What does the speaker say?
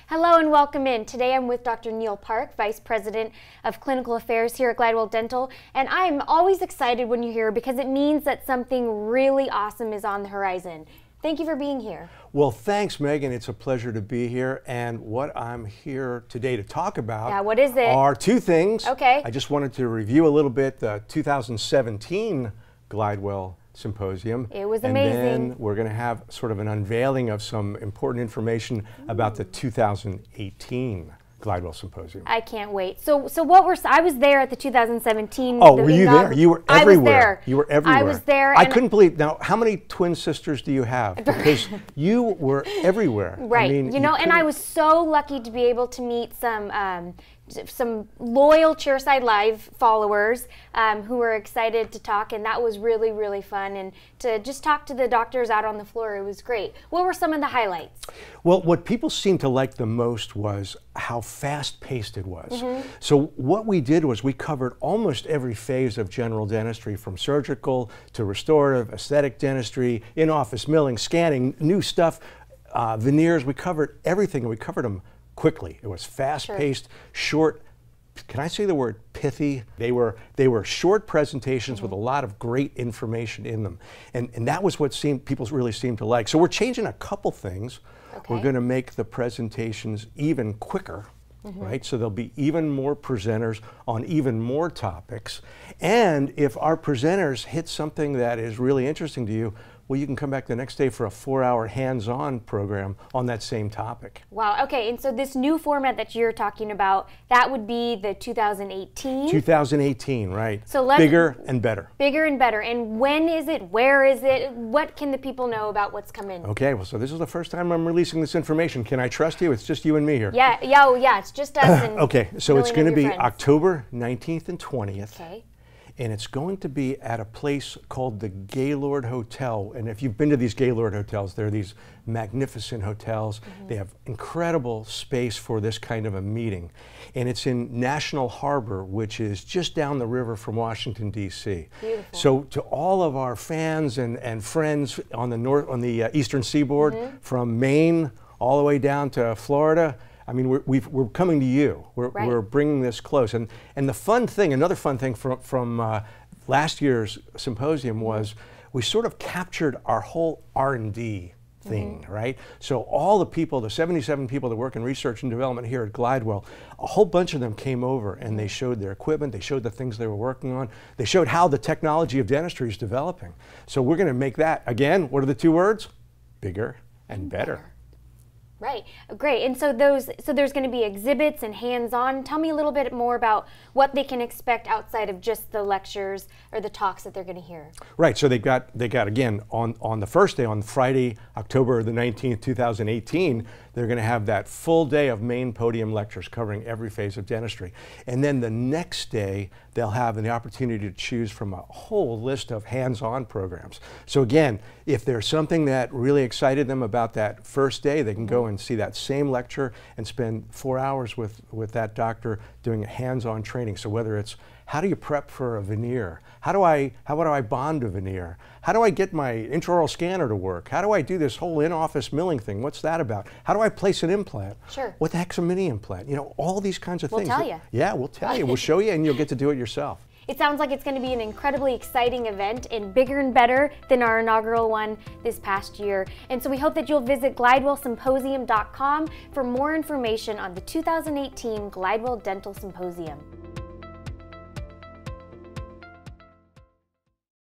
Hello and welcome in. Today I'm with Dr. Neil Park, Vice President of Clinical Affairs here at Glidewell Dental, and I'm always excited when you're here because it means that something really awesome is on the horizon. Thank you for being here. Well, thanks, Megan. It's a pleasure to be here. And what I'm here today to talk about what is it? Are two things. Okay. I just wanted to review a little bit the 2017 Glidewell Symposium. It was amazing. And then we're going to have sort of an unveiling of some important information about the 2018 Glidewell Symposium. I can't wait. So I was there at the 2017. Oh, were you there? You were everywhere. I was there. You were everywhere. I was there. I couldn't believe. Now, how many twin sisters do you have? Because you were everywhere. Right. I mean, you know, and I was so lucky to be able to meet some loyal Chairside Live followers who were excited to talk, and that was really, really fun. And to just talk to the doctors out on the floor, it was great. What were some of the highlights? Well, what people seemed to like the most was how fast-paced it was. So what we did was we covered almost every phase of general dentistry, from surgical to restorative, aesthetic dentistry, in-office milling, scanning, new stuff, veneers. We covered everything, and we covered them quickly. It was fast-paced, short. Can I say the word pithy? They were short presentations with a lot of great information in them, and that was what people really seemed to like. So we're changing a couple things. Okay. We're going to make the presentations even quicker, right? So there'll be even more presenters on even more topics, and if our presenters hit something that is really interesting to you, well, you can come back the next day for a 4-hour hands-on program on that same topic. Wow, okay, and so this new format that you're talking about, that would be the 2018? 2018, right. So bigger and better. Bigger and better. And when is it? Where is it? What can the people know about what's coming? Okay, well, so this is the first time I'm releasing this information. Can I trust you? It's just you and me here. Yeah, it's just us and okay, so it's going to be friends. October 19th and 20th. Okay. And it's going to be at a place called the Gaylord Hotel. And if you've been to these Gaylord hotels, they're these magnificent hotels. They have incredible space for this kind of a meeting. And it's in National Harbor, which is just down the river from Washington, D.C. Beautiful. So to all of our fans and friends on the eastern seaboard, from Maine all the way down to Florida, I mean, we're coming to you. We're bringing this close. And the fun thing, another fun thing from last year's symposium was we sort of captured our whole R&D thing, right? So all the people, the 77 people that work in research and development here at Glidewell, a whole bunch of them came over and they showed their equipment, they showed the things they were working on, they showed how the technology of dentistry is developing. So we're going to make that, again, what are the two words? Bigger and better. Right, great. And so there's going to be exhibits and hands-on. Tell me a little bit more about what they can expect outside of just the lectures or the talks that they're going to hear. Right. So they got again on the first day, on Friday, October the 19th, 2018. They're going to have that full day of main podium lectures covering every phase of dentistry. And then the next day, they'll have the opportunity to choose from a whole list of hands-on programs. So again, if there's something that really excited them about that first day, they can go and see that same lecture and spend 4 hours with that doctor doing a hands-on training. So whether it's how do you prep for a veneer? How do I bond a veneer? How do I get my intraoral scanner to work? How do I do this whole in-office milling thing? What's that about? How do I place an implant? Sure. What the heck's a mini implant? You know, all these kinds of things. We'll tell you. Yeah, we'll tell you. We'll show you, and you'll get to do it yourself. It sounds like it's going to be an incredibly exciting event and bigger and better than our inaugural one this past year. And so we hope that you'll visit glidewellsymposium.com for more information on the 2018 Glidewell Dental Symposium.